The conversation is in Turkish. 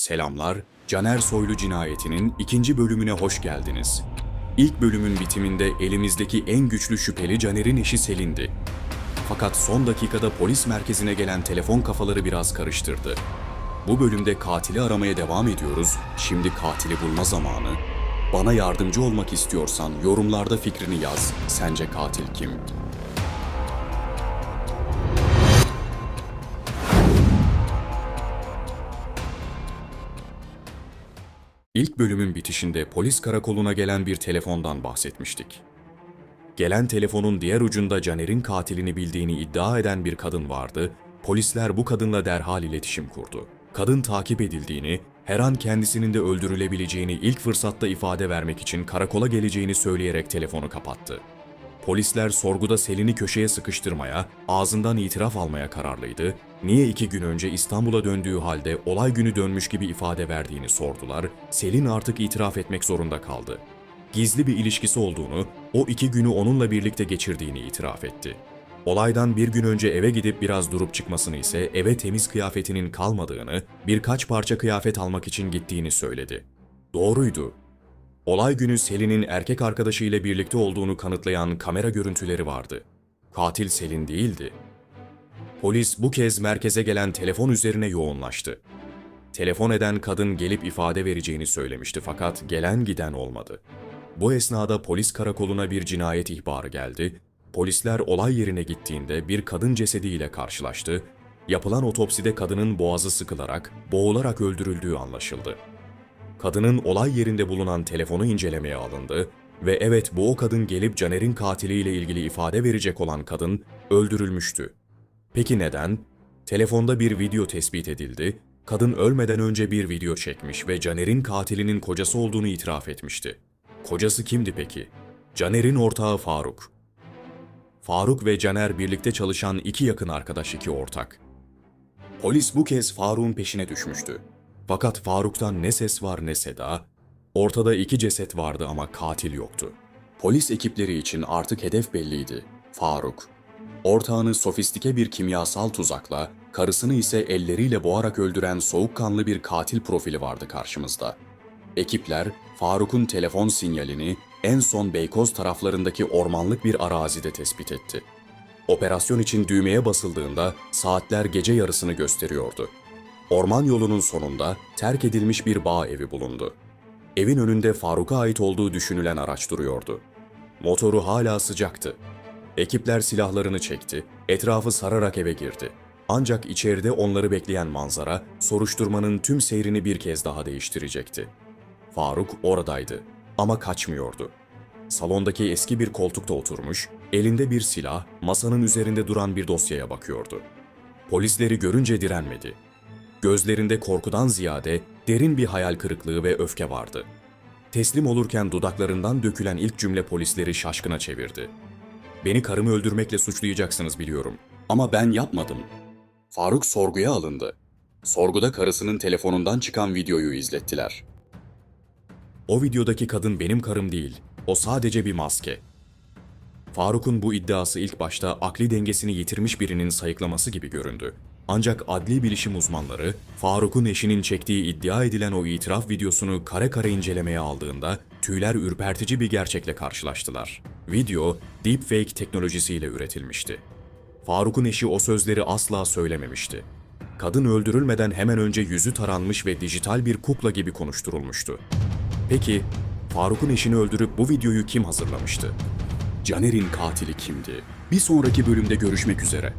Selamlar, Caner Soylu cinayetinin ikinci bölümüne hoş geldiniz. İlk bölümün bitiminde elimizdeki en güçlü şüpheli Caner'in eşi Selin'di. Fakat son dakikada polis merkezine gelen telefon kafaları biraz karıştırdı. Bu bölümde katili aramaya devam ediyoruz. Şimdi katili bulma zamanı. Bana yardımcı olmak istiyorsan yorumlarda fikrini yaz. Sence katil kim? İlk bölümün bitişinde polis karakoluna gelen bir telefondan bahsetmiştik. Gelen telefonun diğer ucunda Caner'in katilini bildiğini iddia eden bir kadın vardı. Polisler bu kadınla derhal iletişim kurdu. Kadın takip edildiğini, her an kendisinin de öldürülebileceğini ilk fırsatta ifade vermek için karakola geleceğini söyleyerek telefonu kapattı. Polisler sorguda Selin'i köşeye sıkıştırmaya, ağzından itiraf almaya kararlıydı. Niye 2 gün önce İstanbul'a döndüğü halde olay günü dönmüş gibi ifade verdiğini sordular. Selin artık itiraf etmek zorunda kaldı. Gizli bir ilişkisi olduğunu, o 2 günü onunla birlikte geçirdiğini itiraf etti. Olaydan 1 gün önce eve gidip biraz durup çıkmasını ise eve temiz kıyafetinin kalmadığını, birkaç parça kıyafet almak için gittiğini söyledi. Doğruydu. Olay günü Selin'in erkek arkadaşıyla birlikte olduğunu kanıtlayan kamera görüntüleri vardı. Katil Selin değildi. Polis bu kez merkeze gelen telefon üzerine yoğunlaştı. Telefon eden kadın gelip ifade vereceğini söylemişti fakat gelen giden olmadı. Bu esnada polis karakoluna bir cinayet ihbarı geldi. Polisler olay yerine gittiğinde bir kadın cesediyle karşılaştı. Yapılan otopside kadının boğazı sıkılarak, boğularak öldürüldüğü anlaşıldı. Kadının olay yerinde bulunan telefonu incelemeye alındı ve evet bu o kadın gelip Caner'in katiliyle ilgili ifade verecek olan kadın öldürülmüştü. Peki neden? Telefonda bir video tespit edildi. Kadın ölmeden önce bir video çekmiş ve Caner'in katilinin kocası olduğunu itiraf etmişti. Kocası kimdi peki? Caner'in ortağı Faruk. Faruk ve Caner birlikte çalışan 2 yakın arkadaş, 2 ortak. Polis bu kez Faruk'un peşine düşmüştü. Fakat Faruk'tan ne ses var ne seda, ortada 2 ceset vardı ama katil yoktu. Polis ekipleri için artık hedef belliydi, Faruk. Ortağını sofistike bir kimyasal tuzakla, karısını ise elleriyle boğarak öldüren soğukkanlı bir katil profili vardı karşımızda. Ekipler, Faruk'un telefon sinyalini en son Beykoz taraflarındaki ormanlık bir arazide tespit etti. Operasyon için düğmeye basıldığında saatler gece yarısını gösteriyordu. Orman yolunun sonunda terk edilmiş bir bağ evi bulundu. Evin önünde Faruk'a ait olduğu düşünülen araç duruyordu. Motoru hala sıcaktı. Ekipler silahlarını çekti, etrafı sararak eve girdi. Ancak içeride onları bekleyen manzara, soruşturmanın tüm seyrini bir kez daha değiştirecekti. Faruk oradaydı ama kaçmıyordu. Salondaki eski bir koltukta oturmuş, elinde bir silah, masanın üzerinde duran bir dosyaya bakıyordu. Polisleri görünce direnmedi. Gözlerinde korkudan ziyade derin bir hayal kırıklığı ve öfke vardı. Teslim olurken dudaklarından dökülen ilk cümle polisleri şaşkına çevirdi. "Beni karımı öldürmekle suçlayacaksınız biliyorum. Ama ben yapmadım." Faruk sorguya alındı. Sorguda karısının telefonundan çıkan videoyu izlettiler. "O videodaki kadın benim karım değil. O sadece bir maske." Faruk'un bu iddiası ilk başta akli dengesini yitirmiş birinin sayıklaması gibi göründü. Ancak adli bilişim uzmanları, Faruk'un eşinin çektiği iddia edilen o itiraf videosunu kare kare incelemeye aldığında tüyler ürpertici bir gerçekle karşılaştılar. Video, deepfake teknolojisiyle üretilmişti. Faruk'un eşi o sözleri asla söylememişti. Kadın öldürülmeden hemen önce yüzü taranmış ve dijital bir kukla gibi konuşturulmuştu. Peki, Faruk'un eşini öldürüp bu videoyu kim hazırlamıştı? Caner'in katili kimdi? Bir sonraki bölümde görüşmek üzere.